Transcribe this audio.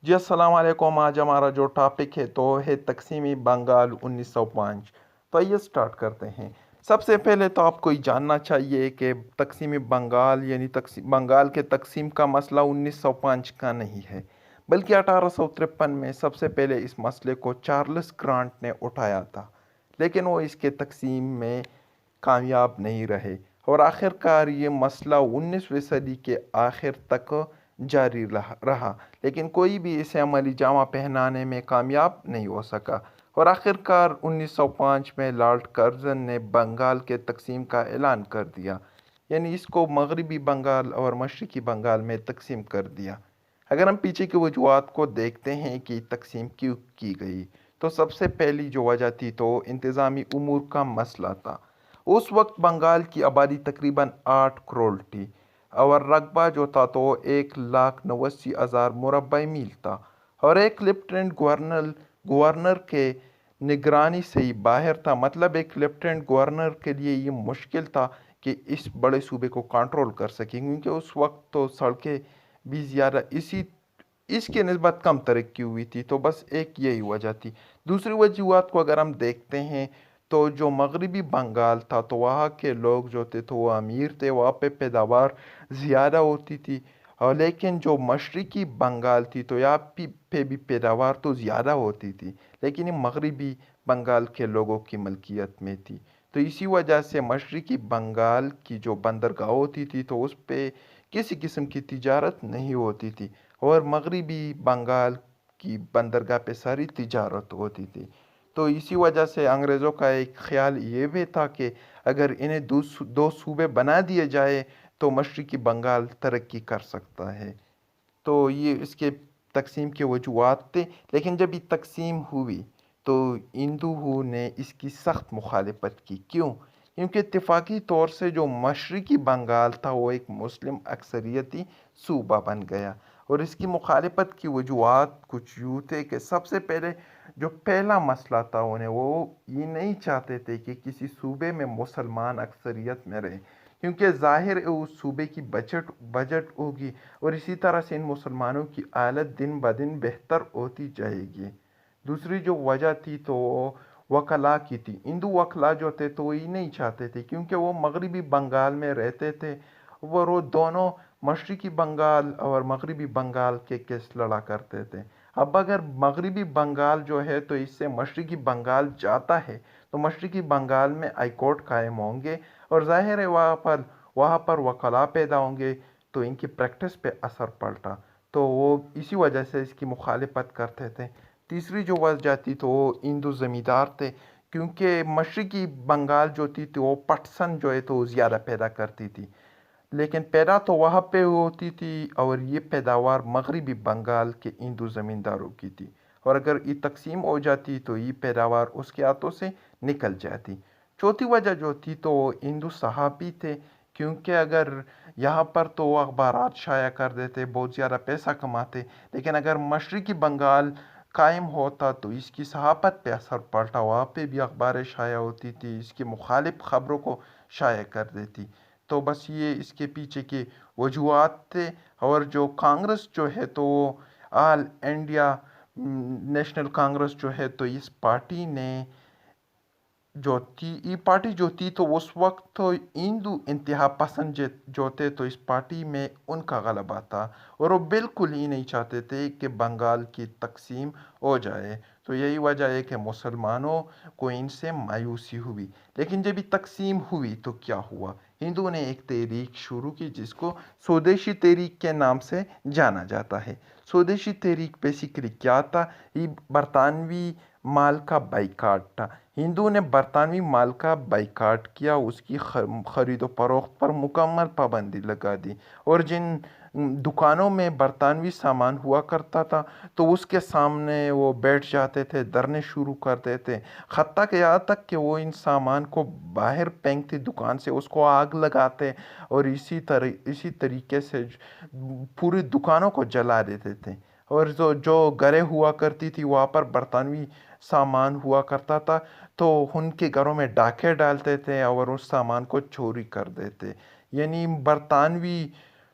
جی السلام علیکم۔ آج ہمارا جو ٹاپک ہے تو ہے تقسیمی بنگال 1905۔ تو آئیے سٹارٹ کرتے ہیں۔ سب سے پہلے تو آپ کو یہ جاننا چاہیے کہ تقسیمی بنگال یعنی بنگال کے تقسیم کا مسئلہ 1905 کا نہیں ہے، بلکہ 1853 میں سب سے پہلے اس مسئلے کو چارلس گرانٹ نے اٹھایا تھا، لیکن وہ اس کے تقسیم میں کامیاب نہیں رہے اور آخر کار یہ مسئلہ 19ویں صدی کے آخر تک جاری رہا، لیکن کوئی بھی اسے عملی جامہ پہنانے میں کامیاب نہیں ہو سکا، اور آخر کار 1905 میں لارڈ کرزن نے بنگال کے تقسیم کا اعلان کر دیا، یعنی اس کو مغربی بنگال اور مشرقی بنگال میں تقسیم کر دیا۔ اگر ہم پیچھے کی وجوہات کو دیکھتے ہیں کہ تقسیم کیوں کی گئی، تو سب سے پہلی جو وجہ تھی تو انتظامی امور کا مسئلہ تھا۔ اس وقت بنگال کی آبادی تقریباً 8 کروڑ تھی اور رقبہ جو تھا تو 1,89,000 مربع میل تھا، اور ایک لیفٹیننٹ گورنر کے نگرانی سے ہی باہر تھا۔ مطلب ایک لیفٹیننٹ گورنر کے لیے یہ مشکل تھا کہ اس بڑے صوبے کو کنٹرول کر سکیں، کیونکہ اس وقت تو سڑکیں بھی زیادہ اس کے نسبت کم ترقی ہوئی تھی، تو بس ایک یہی وجہ تھی۔ دوسری وجوہات کو اگر ہم دیکھتے ہیں تو جو مغربی بنگال تھا تو وہاں کے لوگ جو تھے تو وہ امیر تھے، وہاں پہ پیداوار زیادہ ہوتی تھی، اور لیکن جو مشرقی بنگال تھی تو یہاں پہ بھی پیداوار تو زیادہ ہوتی تھی، لیکن یہ مغربی بنگال کے لوگوں کی ملکیت میں تھی۔ تو اسی وجہ سے مشرقی بنگال کی جو بندرگاہ ہوتی تھی تو اس پہ کسی قسم کی تجارت نہیں ہوتی تھی، اور مغربی بنگال کی بندرگاہ پہ ساری تجارت ہوتی تھی۔ تو اسی وجہ سے انگریزوں کا ایک خیال یہ بھی تھا کہ اگر انہیں دو صوبے بنا دیے جائے تو مشرقی بنگال ترقی کر سکتا ہے۔ تو یہ اس کے تقسیم کے وجوہات تھے، لیکن جب یہ تقسیم ہوئی تو ہندوؤں نے اس کی سخت مخالفت کی۔ کیوں؟ کیونکہ اتفاقی طور سے جو مشرقی بنگال تھا وہ ایک مسلم اکثریتی صوبہ بن گیا، اور اس کی مخالفت کی وجوہات کچھ یوں تھے کہ سب سے پہلے جو پہلا مسئلہ تھا انہیں، وہ یہ نہیں چاہتے تھے کہ کسی صوبے میں مسلمان اکثریت میں رہے، کیونکہ ظاہر ہے اس صوبے کی بجٹ ہوگی، اور اسی طرح سے ان مسلمانوں کی حالت دن بدن بہتر ہوتی جائے گی۔ دوسری جو وجہ تھی تو وکلا کی تھی۔ ہندو وکلا جو تھے تو وہ یہ نہیں چاہتے تھے، کیونکہ وہ مغربی بنگال میں رہتے تھے، وہ دونوں مشرقی بنگال اور مغربی بنگال کے کیس لڑا کرتے تھے۔ اب اگر مغربی بنگال جو ہے تو اس سے مشرقی بنگال جاتا ہے تو مشرقی بنگال میں ہائی کورٹ قائم ہوں گے، اور ظاہر ہے وہاں پر وکلاء پیدا ہوں گے، تو ان کی پریکٹس پہ اثر پڑتا، تو وہ اسی وجہ سے اس کی مخالفت کرتے تھے۔ تیسری جو وجہ تھی تو وہ ہندو زمیندار تھے، کیونکہ مشرقی بنگال جو تھی تو وہ پٹسن جو ہے تو وہ زیادہ پیدا کرتی تھی، لیکن پیدا تو وہاں پہ ہوتی تھی، اور یہ پیداوار مغربی بنگال کے ہندو زمینداروں کی تھی، اور اگر یہ تقسیم ہو جاتی تو یہ پیداوار اس کے ہاتھوں سے نکل جاتی۔ چوتھی وجہ جو تھی تو وہ ہندو صحافی تھے، کیونکہ اگر یہاں پر تو وہ اخبارات شائع کر دیتے، بہت زیادہ پیسہ کماتے، لیکن اگر مشرقی بنگال قائم ہوتا تو اس کی صحافت پہ اثر پڑتا، وہاں پہ بھی اخباریں شائع ہوتی تھی، اس کی مخالف خبروں کو شائع کر دیتی۔ تو بس یہ اس کے پیچھے کے وجوہات تھے، اور جو کانگریس جو ہے تو وہ آل انڈیا نیشنل کانگریس جو ہے تو اس پارٹی نے جو تھی، یہ پارٹی جو تھی تو اس وقت تو ہندو انتہا پسند جو تھے تو اس پارٹی میں ان کا غلبہ تھا، اور وہ بالکل ہی نہیں چاہتے تھے کہ بنگال کی تقسیم ہو جائے۔ تو یہی وجہ ہے کہ مسلمانوں کو ان سے مایوسی ہوئی۔ لیکن جب یہ تقسیم ہوئی تو کیا ہوا؟ ہندوؤں نے ایک تحریک شروع کی جس کو سودیشی تحریک کے نام سے جانا جاتا ہے۔ سودیشی تحریک بیسیکلی کیا تھا؟ یہ برطانوی مال کا بائیکاٹ تھا۔ ہندوؤں نے برطانوی مال کا بائیکاٹ کیا، اس کی خرید و فروخت پر مکمل پابندی لگا دی، اور جن دکانوں میں برطانوی سامان ہوا کرتا تھا تو اس کے سامنے وہ بیٹھ جاتے تھے، دھرنے شروع کرتے تھے، حتیٰ کہ یہاں تک کہ وہ ان سامان کو باہر پھینکتے دکان سے، اس کو آگ لگاتے، اور اسی طریقے سے پوری دکانوں کو جلا دیتے تھے، اور جو گھریں ہوا کرتی تھی وہاں پر برطانوی سامان ہوا کرتا تھا تو ان کے گھروں میں ڈاکے ڈالتے تھے اور اس سامان کو چوری کر دیتے، یعنی برطانوی